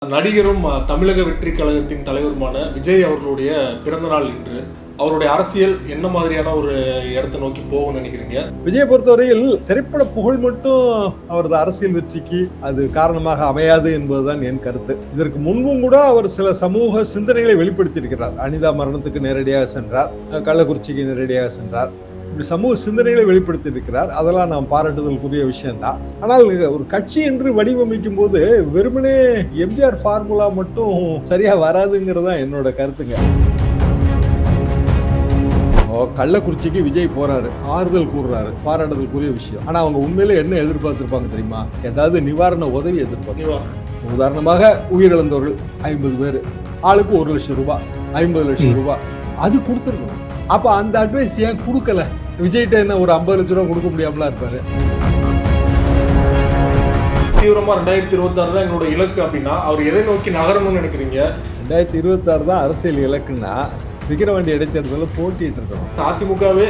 நடிகரும் தமிழக வெற்றி கழகத்தின் தலைவருமான விஜய் அவர்களுடைய பிறந்தநாள் இன்று. அவருடைய அரசியல் என்ன மாதிரியான ஒரு இடத்தை நோக்கி போகும்னு நினைக்கிறீங்க? விஜயை பொறுத்தவரையில் திரைப்பட புகழ் மட்டும் அவரது அரசியல் வெற்றிக்கு அது காரணமாக அமையாது என்பதுதான் என் கருத்து. இதற்கு முன்பும் கூட அவர் சில சமூக சிந்தனைகளை வெளிப்படுத்தியிருக்கிறார். அனிதா மரணத்துக்கு நேரடியாக சென்றார், கள்ளக்குறிச்சிக்கு நேரடியாக சென்றார். இப்படி சமூக சிந்தனைகளை வெளிப்படுத்தி இருக்கிறார். அதெல்லாம் நாம் பாராட்டுதலுக்குரிய விஷயம்தான். ஆனால் ஒரு கட்சி என்று வடிவமைக்கும் போது வெறுமனே எம்ஜிஆர் ஃபார்முலா மட்டும் சரியா வராதுங்கிறதா என்னோட கருத்துங்க. கள்ளக்குறிச்சிக்கு விஜய் போறாரு, ஆறுதல் கூறுறாரு, பாராட்டுதலுக்குரிய விஷயம். ஆனா அவங்க உண்மையில என்ன எதிர்பார்த்திருப்பாங்க தெரியுமா? ஏதாவது நிவாரண உதவி எதிர்பார்ப்பாங்க. உதாரணமாக உயிரிழந்தவர்கள் 50 பேர், ஆளுக்கு 1 லட்சம் ரூபாய், 50 லட்சம் ரூபாய் அது கொடுத்துருக்கணும். அப்ப அந்த அட்வைஸ் ஏன் கொடுக்கல? விஜய்கிட்ட என்ன ஒரு 50 லட்சம் ரூபாய் கொடுக்க முடியாமலா இருப்பாரு? தீவிரமா 2026 தான் எங்களோட இலக்கு அப்படின்னா அவர் எதை நோக்கி நகரணும்னு நினைக்கிறீங்க? 2026 தான் அரசியல் இலக்குன்னா விக்கிரவாண்டி இடைத்தேர்தலில் போட்டிட்டு இருக்கணும். அதிமுகவே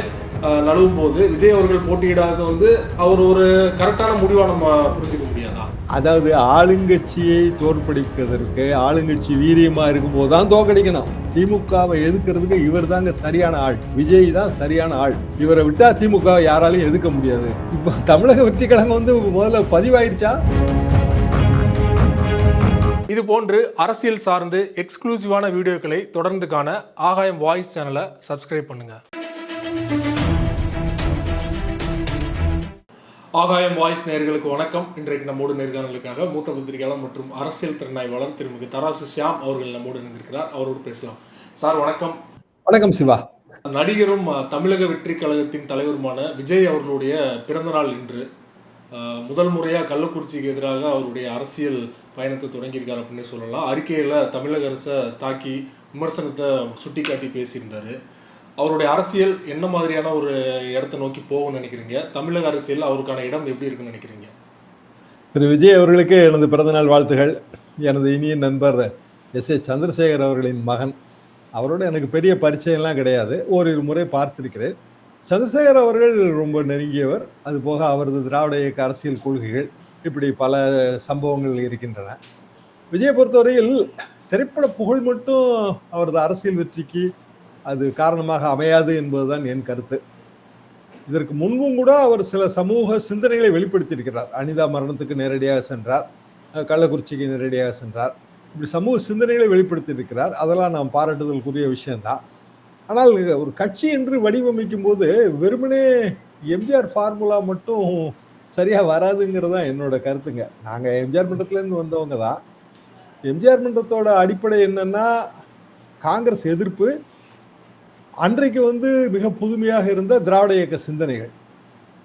நழுவும் போது விஜய் அவர்கள் போட்டியிடாத அவர் ஒரு கரெக்டான முடிவா நம்ம புரிஞ்சுக்க முடியாதா? அதாவது ஆளுங்கட்சியை தோற்கடிப்பதற்கு ஆளுங்கட்சி வீரியமா இருக்கும் போதுதான் தோற்கடிக்கணும். திமுகவை எதிர்க்கிறதுக்கு இவர் தாங்க சரியான ஆள். விஜய் தான் சரியான ஆள். இவரை விட்டா திமுக யாராலையும் எதிர்க்க முடியாது. இப்ப தமிழக வெற்றி கழகம் முதல்ல பதிவாயிருச்சா? இது போன்று அரசியல் சார்ந்து எக்ஸ்க்ளூசிவான வீடியோக்களை தொடர்ந்து காண ஆகாயம் வாய்ஸ் சேனலை சப்ஸ்கிரைப் பண்ணுங்க. ஆகாயம் வாய்ஸ் நேயர்களுக்கு வணக்கம். இன்றைக்கு நம்மோடு நேர்காணலுக்காக மூத்த பத்திரிகையாளர் மற்றும் அரசியல் திறனாய்வாளர் திருமிகு தராசு ஷியாம் அவர்கள் நம்மோடு இணைந்திருக்கிறார். அவரோடு பேசலாம். சார் வணக்கம். வணக்கம் சிவா. நடிகரும் தமிழக வெற்றி கழகத்தின் தலைவருமான விஜய் அவர்களுடைய பிறந்தநாள் இன்று. முதல் முறையாக கள்ளக்குறிச்சிக்கு எதிராக அவருடைய அரசியல் பயணத்தை தொடங்கியிருக்கார் அப்படின்னு சொல்லலாம். அறிக்கையில் தமிழக அரசை தாக்கி விமர்சனத்தை சுட்டி காட்டி பேசியிருந்தார். அவருடைய அரசியல் என்ன மாதிரியான ஒரு இடத்தை நோக்கி போகும்னு நினைக்கிறீங்க? தமிழக அரசியல் அவருக்கான இடம் எப்படி இருக்குன்னு நினைக்கிறீங்க? திரு விஜய் அவர்களுக்கு எனது பிறந்தநாள் வாழ்த்துகள். எனது இனிய நண்பர் எஸ்.ஏ. சந்திரசேகர் அவர்களின் மகன். அவரோட எனக்கு பெரிய பரிச்சயம்லாம் கிடையாது, ஓரிரு முறை பார்த்திருக்கிறேன். சந்திரசேகர் அவர்கள் ரொம்ப நெருங்கியவர். அது போக அவரது திராவிட இயக்க அரசியல் கொள்கைகள், இப்படி பல சம்பவங்கள் இருக்கின்றன. விஜயை பொறுத்தவரையில் திரைப்பட புகழ் மட்டும் அவரது அரசியல் வெற்றிக்கு அது காரணமாக அமையாது என்பதுதான் என் கருத்து. இதற்கு முன்பும் கூட அவர் சில சமூக சிந்தனைகளை வெளிப்படுத்தியிருக்கிறார். அனிதா மரணத்துக்கு நேரடியாக சென்றார், கள்ளக்குறிச்சிக்கு நேரடியாக சென்றார். இப்படி சமூக சிந்தனைகளை வெளிப்படுத்தியிருக்கிறார். அதெல்லாம் நாம் பாராட்டுதலுக்குரிய விஷயம்தான். ஆனால் ஒரு கட்சி என்று வடிவமைக்கும் போது வெறுமனே எம்ஜிஆர் ஃபார்முலா மட்டும் சரியா வராதுங்கிறதா என்னோட கருத்துங்க. நாங்க எம்ஜிஆர் மன்றத்திலேருந்து வந்தவங்க தான். எம்ஜிஆர் மன்றத்தோட அடிப்படை என்னன்னா காங்கிரஸ் எதிர்ப்பு, அன்றைக்கு மிக புதுமையாக இருந்த திராவிட இயக்க சிந்தனைகள்.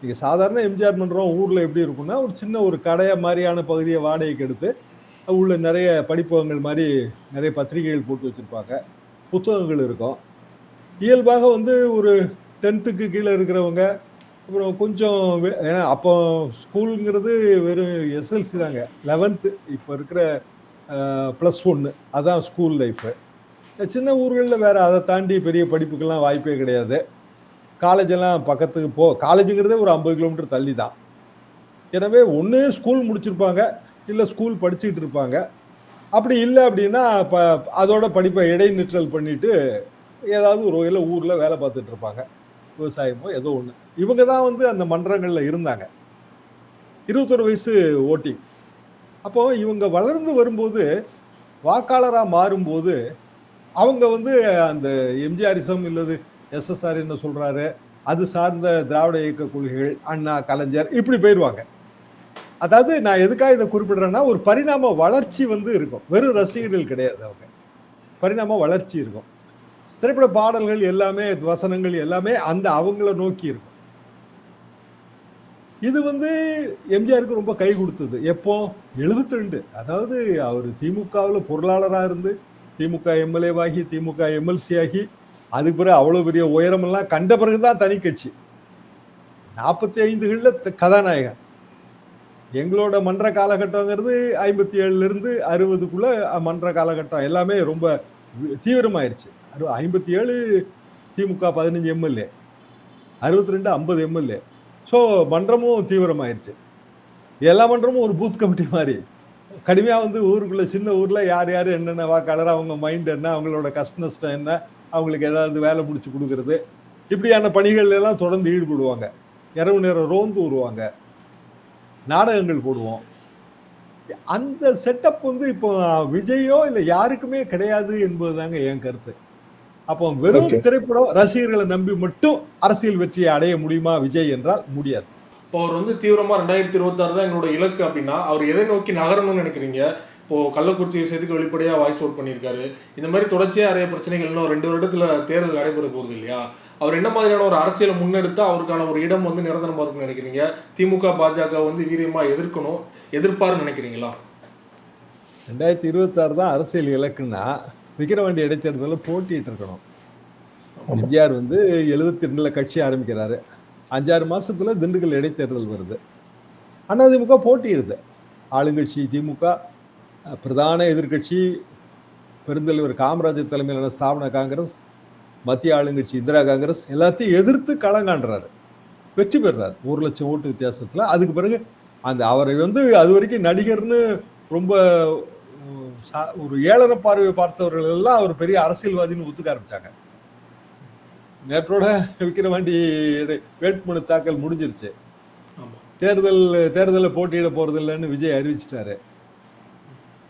நீங்க சாதாரண எம்ஜிஆர் மன்றம் ஊர்ல எப்படி இருக்குன்னா ஒரு சின்ன ஒரு கடைய மாதிரியான பகுதியை வாடகைக்கு எடுத்து உள்ள நிறைய படிப்பகங்கள் மாதிரி நிறைய பத்திரிகைகள் போட்டு வச்சிருப்பாங்க, புத்தகங்கள் இருக்கும். இயல்பாக ஒரு 10th கீழே இருக்கிறவங்க, அப்புறம் கொஞ்சம் ஏன்னா அப்போ ஸ்கூலுங்கிறது வெறும் எஸ்எல்சி தாங்க, 11th இப்போ இருக்கிற +1 அதான் ஸ்கூல் லைஃபு. சின்ன ஊர்களில் வேற அதை தாண்டி பெரிய படிப்புக்கெல்லாம் வாய்ப்பே கிடையாது. காலேஜெல்லாம் பக்கத்துக்கு காலேஜுங்கிறதே ஒரு 50 கிலோமீட்டர் தள்ளி தான். எனவே ஒன்று ஸ்கூல் முடிச்சிருப்பாங்க, இல்லை ஸ்கூல் படிச்சுக்கிட்டு இருப்பாங்க. அப்படி இல்லை அப்படின்னா அதோட படிப்பை இடைநிற்றல் பண்ணிட்டு ஏதாவது ஒரு வகையில் ஊரில் வேலை பார்த்துட்டு இருப்பாங்க, விவசாயமோ ஏதோ ஒன்று. இவங்க தான் அந்த மன்றங்களில் இருந்தாங்க. 21 வயசு ஓட்டிங். அப்போ இவங்க வளர்ந்து வரும்போது, வாக்காளராக மாறும்போது அவங்க அந்த எம்ஜிஆரிசம் இல்லது எஸ்எஸ்ஆர் என்ன சொல்றாரு அது சார்ந்த திராவிட இயக்க கொள்கைகள், அண்ணா, கலைஞர், இப்படி போயிடுவாங்க. அதாவது நான் எதுக்காக இதை குறிப்பிடுறேன்னா ஒரு பரிணாம வளர்ச்சி இருக்கும். வெறும் ரசிகர்கள் கிடையாது, அவங்க பரிணாம வளர்ச்சி இருக்கும். திரைப்பட பாடல்கள் எல்லாமே, வசனங்கள் எல்லாமே அவங்கள நோக்கி இருக்கும். இது எம்ஜிஆருக்கு ரொம்ப கை கொடுத்தது. எப்போ? 72. அதாவது அவர் திமுகவில் பொருளாளராக இருந்து திமுக எம்எல்ஏவாகி திமுக எம்எல்சி ஆகி அதுக்கு பிறகு அவ்வளோ பெரிய உயரமெல்லாம் கண்ட பிறகுதான் தனி கட்சி. 45களில் கதாநாயகன். எங்களோட மன்ற காலகட்டங்கிறது 57லேருந்து 60க்குள்ள மன்ற காலகட்டம் எல்லாமே ரொம்ப தீவிரமாயிருச்சு. 57 திமுக 15 எம்எல்ஏ, 62 50 எம்எல்ஏ. ஸோ மன்றமும் தீவிரமாயிருச்சு. எல்லா மன்றமும் ஒரு பூத் கமிட்டி மாதிரி கடுமையாக வந்து ஊருக்குள்ள சின்ன ஊர்ல யார் யார் என்னென்ன வாக்காளர், அவங்க மைண்ட் என்ன, அவங்களோட கஷ்ட நஷ்டம் என்ன, அவங்களுக்கு ஏதாவது வேலை முடிச்சு கொடுக்கறது, இப்படியான பணிகள் எல்லாம் தொடர்ந்து ஈடுபடுவாங்க. இரவு நேரம் ரோந்து வருவாங்க, நாடகங்கள் போடுவோம். அந்த செட்டப் வந்து இப்போ விஜயோ இல்லை யாருக்குமே கிடையாது என்பதுதாங்க என் கருத்து. அப்போ வெறும் திரைப்படம் ரசிகர்களை நம்பி மட்டும் அரசியல் வெற்றியை அடைய முடியுமா விஜய் என்றால் முடியாது. இப்போ அவர் வந்து தீவிரமாக 2026 தான் எங்களோட இலக்கு அப்படின்னா அவர் எதை நோக்கி நகரணும்னு நினைக்கிறீங்க? இப்போது கள்ளக்குறிச்சி விஷயத்துக்கு வெளிப்படையாக வாய்ஸ் அவுட் பண்ணியிருக்காரு. இந்த மாதிரி தொடர்ச்சியாக நிறைய பிரச்சனைகள் இன்னும் 2 வருடத்தில் தேர்தல் நடைபெற போகுது இல்லையா? அவர் என்ன மாதிரியான ஒரு அரசியலை முன்னெடுத்தா அவருக்கான ஒரு இடம் வந்து நிரந்தரமாக இருக்குன்னு நினைக்கிறீங்க? திமுக பாஜக வந்து வீரியமாக எதிர்க்கணும், எதிர்ப்பாருன்னு நினைக்கிறீங்களா? 2026 தான் அரசியல் இலக்குன்னா விக்கிரவாண்டி இடைத்தேர்தலில் போட்டிட்டு இருக்கணும். எம்ஜிஆர் வந்து 72ல் கட்சி ஆரம்பிக்கிறாரு. 5-6 மாசத்துல திண்டுக்கல் இடைத்தேர்தல் வருது. அதிமுக போட்டியிடுது. ஆளுங்கட்சி திமுக, பிரதான எதிர்கட்சி பெருந்தலைவர் காமராஜர் தலைமையிலான ஸ்தாபன காங்கிரஸ், மத்திய ஆளுங்கட்சி இந்திரா காங்கிரஸ் எல்லாத்தையும் எதிர்த்து களங்காண்டுறாரு. வெற்றி பெறாரு 1 லட்சம் ஓட்டு வித்தியாசத்துல. அதுக்கு பிறகு அந்த அவரை வந்து அது வரைக்கும் நடிகர்னு ரொம்ப ஒரு ஏளன பார்வை பார்த்தவர்கள் எல்லாம் அவர் பெரிய அரசியல்வாதின்னு ஒத்துக்க ஆரம்பிச்சாங்க. நேற்றோட விக்கிரவாண்டி வேட்புமனு தாக்கல் முடிஞ்சிருச்சு. தேர்தலில் போட்டியிட போறது இல்லைன்னு விஜய் அறிவிச்சிட்டாரு.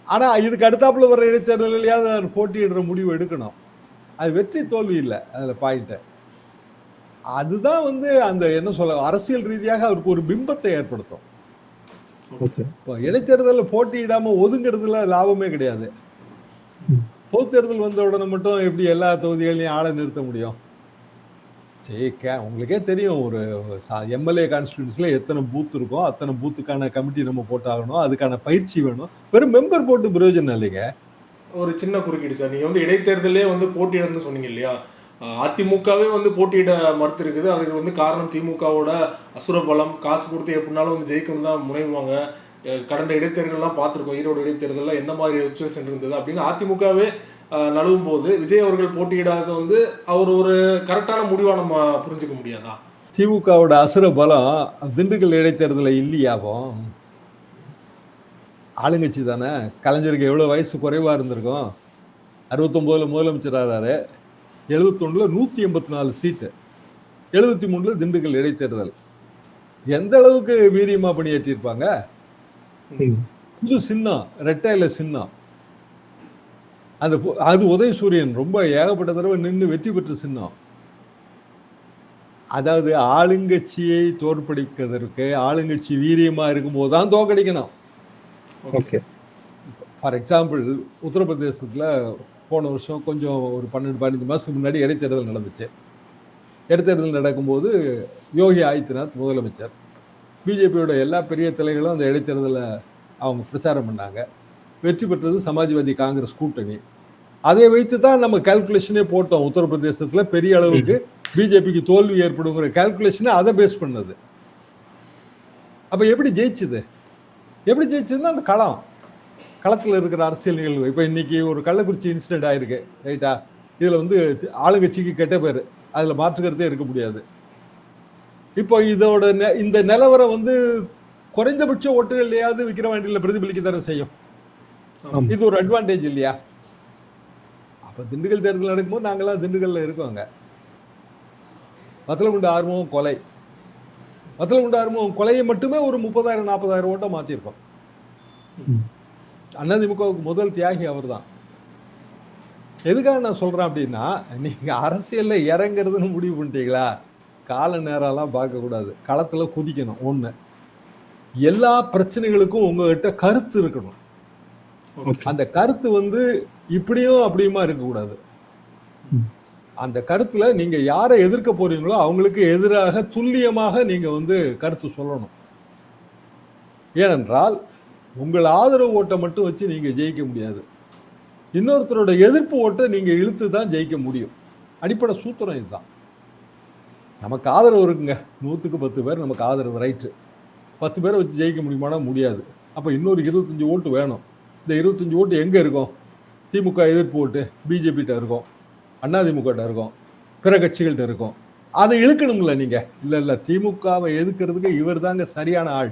ஆனா இதுக்கு அடுத்தாப்புல வர இடைத்தேர்தலையாவது அவர் போட்டியிடுற முடிவு எடுக்கணும். அது வெற்றி தோல்வி இல்லை அதுல பாயிண்ட். அதுதான் வந்து அந்த என்ன சொல்ல அரசியல் ரீதியாக அவருக்கு ஒரு பிம்பத்தை ஏற்படுத்தும். இப்போ இடைத்தேர்தலில் போட்டியிடாம ஒதுங்கிறதுல லாபமே கிடையாது. பொது தேர்தல் வந்த உடனே மட்டும் எப்படி எல்லா தொகுதிகளையும் ஆளை நிறுத்த முடியும்? சரி, உங்களுக்கே தெரியும் ஒரு எம்எல்ஏ கான்ஸ்டிடியூன்சில எத்தனை பூத் இருக்கும், அத்தனை பூத்துக்கான கமிட்டி நம்ம போட்டாகணும், அதுக்கான பயிற்சி வேணும். வெறும் மெம்பர் போட்டு பிரயோஜனம் இல்லைங்க. ஒரு சின்ன குறுக்கீடு சார், நீங்க வந்து இடைத்தேர்தலே வந்து போட்டியிடணும்னு சொன்னீங்க இல்லையா? அதிமுகவே வந்து போட்டியிட மறுத்து இருக்குது. அதுக்கு வந்து காரணம் திமுகவோட அசுர பலம், காசு கொடுத்து எப்படினாலும் வந்து ஜெயிக்கணும் தான் முனைவாங்க. கடந்த இடைத்தேர்தல்லாம் பார்த்துருக்கோம், ஈரோடு இடைத்தேர்தலில் எந்த மாதிரி சுச்சுவேஷன் இருந்தது அப்படின்னு அதிமுகவே நழுவும் போது விஜய் அவர்கள் போட்டியிடாத வந்து அவர் ஒரு கரெக்டான முடிவாக நம்ம புரிஞ்சுக்க முடியாதா? திமுகவோட அசுர பலம் திண்டுக்கல் இடைத்தேர்தலில் இல்லையாகும். ஆளுங்கட்சி தானே. கலைஞருக்கு எவ்வளோ வயசு குறைவாக இருந்திருக்கும். 69ல் முதலமைச்சர் ஆகிறாரு. 71ல் 184 சீட்டு, 73ல் திண்டுக்கல் இடைத்தேர்தல். எந்த அளவுக்கு வீரியமா பணியாற்றியிருப்பாங்க. புது சின்னம், ரெட்டையில சின்னம். அது உதயசூரியன் ரொம்ப ஏகப்பட்ட தடவை நின்று வெற்றி பெற்ற சின்னம். அதாவது ஆளுங்கட்சியை தோற்கடிப்பதற்கு ஆளுங்கட்சி வீரியமா இருக்கும்போது தான் தோற்கடிக்கணும். ஃபார் எக்ஸாம்பிள் உத்தரப்பிரதேசத்துல போன வருஷம் கொஞ்சம் ஒரு 12-15 மாசத்துக்கு முன்னாடி இடைத்தேர்தல் நடந்துச்சு. இடைத்தேர்தல் நடக்கும்போது யோகி ஆதித்யநாத் முதலமைச்சர், பிஜேபியோட எல்லா பெரிய தலைகளும் அந்த இடைத்தேர்தலை அவங்க பிரச்சாரம் பண்ணாங்க. வெற்றி பெற்றது சமாஜ்வாதி காங்கிரஸ் கூட்டணி. அதை வைத்து தான் நம்ம கால்குலேஷனே போட்டோம். உத்தரப்பிரதேசத்துல பெரிய அளவுக்கு பிஜேபிக்கு தோல்வி ஏற்படுங்கிற கால்குலேஷனை அதை பேஸ் பண்ணது. அப்ப எப்படி ஜெயிச்சுது? எப்படி ஜெயிச்சதுன்னா அந்த களத்தில் இருக்கிற அரசியல் நிகழ்வு. இப்போ இன்னைக்கு ஒரு கள்ளக்குறிச்சி இன்சிடென்ட் ஆயிருக்கு, ரைட்டா? இதுல வந்து ஆளுங்கட்சிக்கு கெட்ட பேர், அதுல மாற்றுக்கிறதே இருக்க முடியாது. இப்போ இதோட இந்த நிலவரம் வந்து குறைந்தபட்ச ஓட்டுகள்லையாவது விக்கிரவாண்டியில் பிரதிபலிக்க தானே செய்யும். இது ஒரு அட்வான்டேஜ் இல்லையா? அப்ப திண்டுக்கல் தேர்தல் நடக்கும்போது நாங்கெல்லாம் திண்டுக்கல்ல இருக்கோங்க. வத்தலகுண்டு ஆர்வம் கொலை, வத்தலகுண்டு ஆர்வம் கொலையை மட்டுமே ஒரு 30,000-40,000 ஓட்டை மாற்றிருக்கோம். அதிமுகவுக்கு முதல் தியாகி அவர் தான். எதுக்காக நான் சொல்றேன் அப்படின்னா, நீங்க அரசியல்ல இறங்குறதுன்னு முடிவு பண்ணிட்டீங்களா, கால நேரம்லாம் பார்க்கக்கூடாது, களத்துல குதிக்கணும். ஒண்ணு, எல்லா பிரச்சனைகளுக்கும் உங்ககிட்ட கருத்து இருக்கணும். அந்த கருத்து வந்து இப்படியும் அப்படியுமா இருக்கக்கூடாது. அந்த கருத்துல நீங்க யாரை எதிர்க்க போறீங்களோ அவங்களுக்கு எதிராக துல்லியமாக நீங்க வந்து கருத்து சொல்லணும். ஏனென்றால் உங்கள் ஆதரவு ஓட்டை மட்டும் வச்சு நீங்க ஜெயிக்க முடியாது. இன்னொருத்தரோட எதிர்ப்பு ஓட்டை நீங்க இழுத்து தான் ஜெயிக்க முடியும். அடிப்படை சூத்திரம் இதுதான். நமக்கு ஆதரவு இருக்குங்க, 100க்கு 10 பேர் நமக்கு ஆதரவு, ரைட்டு. 10 பேரை வச்சு ஜெயிக்க முடியுமானா முடியாது. அப்போ இன்னொரு 25 ஓட்டு வேணும். இந்த 25 ஓட்டு எங்கே இருக்கும்? திமுக எதிர்ப்பு ஓட்டு பிஜேபிகிட்ட இருக்கும், அதிமுககிட்ட இருக்கும், பிற கட்சிகள்கிட்ட இருக்கும். அதை இழுக்கணும்ல நீங்க. இல்லை திமுகவை எதிர்க்கிறதுக்கு இவர் தாங்க சரியான ஆள்,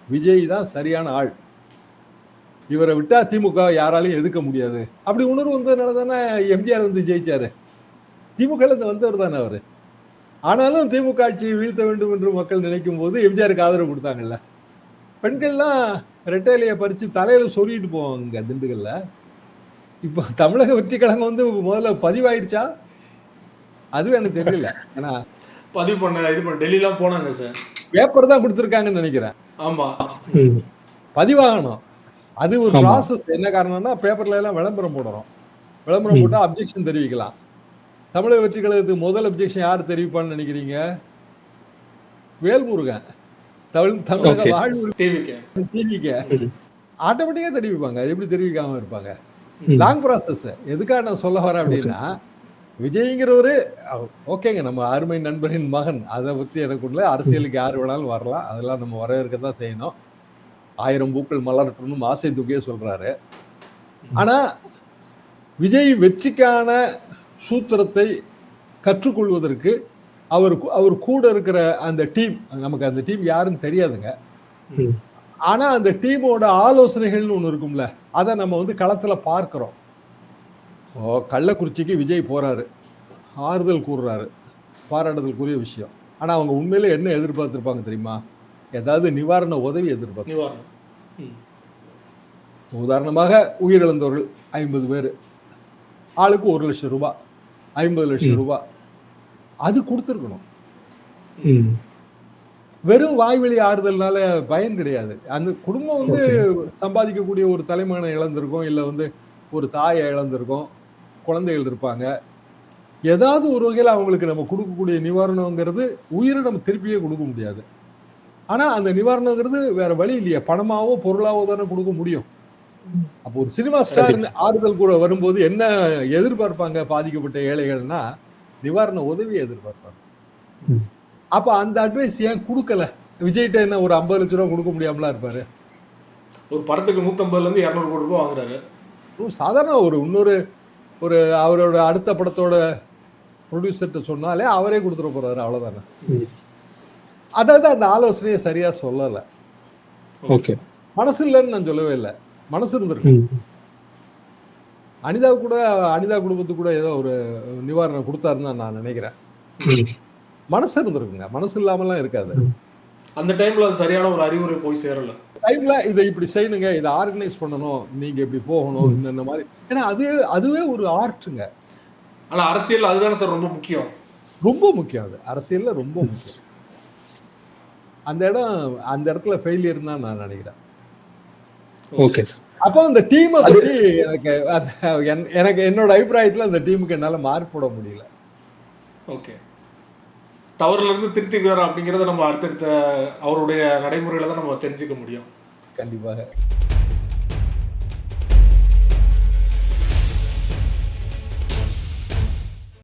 விஜய் தான் சரியான ஆள். இவரை விட்டா திமுக யாராலையும் எதிர்க்க முடியாது அப்படி உணர்வு வந்ததுனால தானே எம்ஜிஆர் வந்து ஜெயிச்சாரு. திமுக இருந்து வந்தவர் தானே அவரு. ஆனாலும் திமுக ஆட்சியை வீழ்த்த வேண்டும் என்று மக்கள் நினைக்கும் போது எம்ஜிஆருக்கு ஆதரவு கொடுத்தாங்கல்ல. பெண்கள்லாம் ரெட்டையிலைய பறிச்சு தலையில சொருகிட்டு போவாங்க திண்டுக்கல்ல. இப்போ தமிழக வெற்றி கழகம் வந்து முதல்ல பதிவாயிருச்சா அதுவும் எனக்கு தெரியல. ஏன்னா பதிவு பண்ண இது பண்ண டெல்லிலாம் போனாங்க சார். பேப்பர் தான் கொடுத்துருக்காங்கன்னு நினைக்கிறேன். ஆமா. பதிவாகணும். அது ஒரு ப்ராசஸ். என்ன காரணம்னா பேப்பர்ல எல்லாம் விளம்பரம் போடுறோம். விளம்பரம் போட்டா அப்ஜெக்ஷன் தெரிவிக்கலாம். தமிழக வெற்றி கழகத்துக்கு முதல் அப்ஜெக்ஷன் யார் தெரிவிப்பான்னு நினைக்கிறீங்க? வேல்முருகன். தமிழக வாழ்வு டிவிக்கு ஆட்டோமேட்டிக்கா தெரிவிப்பாங்க. அது எப்படி தெரிவிக்காம இருப்பாங்க? Long process. எதுக்காக நான் சொல்ல வரேன் அப்படின்னா, விஜய்ங்கிறவரு ஓகேங்க, நம்ம அருமை நண்பரின் மகன். அதை பற்றி எனக்கு உள்ள அரசியலுக்கு யார் வேணாலும் வரலாம். அதெல்லாம் நம்ம வரவேற்க தான் செய்யணும். 1000 பூக்கள் மலரட்டும்னு ஆசை தூக்கியே சொல்றாரு. ஆனா விஜய் வெற்றிக்கான சூத்திரத்தை கற்றுக்கொள்வதற்கு அவர் கூட இருக்கிற அந்த டீம், நமக்கு அந்த டீம் யாருன்னு தெரியாதுங்க. ஆனா அந்த டீமோட ஆலோசனைகள்னு ஒண்ணு இருக்கும்ல, அதை நம்ம வந்து களத்துல பார்க்கிறோம். கள்ளக்குறிச்சிக்கு விஜய் போறாரு, ஆறுதல் கூறுறாரு, பாராட்டுதலுக்குரிய விஷயம். ஆனா அவங்க உண்மையிலே என்ன எதிர்பார்த்திருப்பாங்க தெரியுமா? ஏதாவது நிவாரண உதவி எதிர்பார்த்து. உதாரணமாக உயிரிழந்தவர்கள் 50 பேர், ஆளுக்கு 1 லட்சம் ரூபாய், 50 லட்சம் ரூபாய் அது கொடுத்துருக்கணும். வெறும் வாய்வெளி ஆறுதல்னால பயன் கிடையாது. அந்த குடும்பம் வந்து சம்பாதிக்கக்கூடிய ஒரு தலைமகனை இழந்திருக்கும், இல்லை வந்து ஒரு தாயை இழந்திருக்கும், குழந்தைகள் இருப்பாங்க. ஏதாவது ஒரு வகையில் அவங்களுக்கு நம்ம கொடுக்கக்கூடிய நிவாரணங்கிறது உயிரை நம்ம திருப்பியே கொடுக்க முடியாது. ஆனா அந்த நிவாரணங்கிறது வேற வழி இல்லையா, பணமாவோ பொருளாவோ தானே கொடுக்க முடியும். அப்போ ஒரு சினிமா ஸ்டார் ஆறுதல் கூட வரும்போது என்ன எதிர்பார்ப்பாங்க பாதிக்கப்பட்ட ஏழைகள்னா? நிவாரண உதவியை எதிர்பார்ப்பாங்க. அப்ப அந்த அட்வைஸ் ஏன் கொடுக்கல? விஜய்கிட்ட என்ன ஒரு 50 லட்சம் ரூபாய் கொடுக்க முடியாமலா இருப்பாரு? ஒரு படத்துக்கு 150 இருந்து 200 கோடி ரூபாய் வாங்குறாரு. சாதாரண ஒரு அவரோட அடுத்த படத்தோட ப்ரொடியூசர்கிட்ட சொன்னாலே அவரே கொடுத்துட போறாரு, அவ்வளவுதானே. அதாவது அந்த ஆலோசனையை சரியா சொல்லல. மனசு இல்லைன்னு நான் சொல்லவே இல்லை, மனசு இருந்திருக்கு. அனிதா குடும்பத்துக்கு கூட ஏதோ ஒரு நிவாரணம் கொடுத்தாருன்னு நான் நினைக்கிறேன். மனசு இருந்திருக்குங்க, மனசு இல்லாமலாம் இருக்காது. அந்த டைம்ல அது சரியான ஒரு அறிவுரை போய் சேரல. டைம்ல இதை இப்படி செய்யணுங்க, இதை ஆர்கனைஸ் பண்ணணும், நீங்க இப்படி போகணும், இந்த மாதிரி. ஏன்னா அதுவே ஒரு ஆர்ட்டுங்க. ஆனா அரசியல் அதுதானே சார் ரொம்ப முக்கியம். ரொம்ப முக்கியம். அது அரசியல்ல ரொம்ப முக்கியம். அந்த இடத்துல ஃபெயிலியர் தான் நான் நினைக்கிறேன். அப்போ அந்த டீமை பத்தி எனக்கு என்னோட அபிப்பிராயத்துல அந்த டீமுக்கு என்னால மார்க் போட முடியல. ஓகே, தவறுல இருந்து திருத்திக்கிறார் அப்படிங்கறத நம்ம அடுத்தடுத்த அவருடைய நடைமுறையில தான் நம்ம தெரிஞ்சுக்க முடியும். கண்டிப்பாக.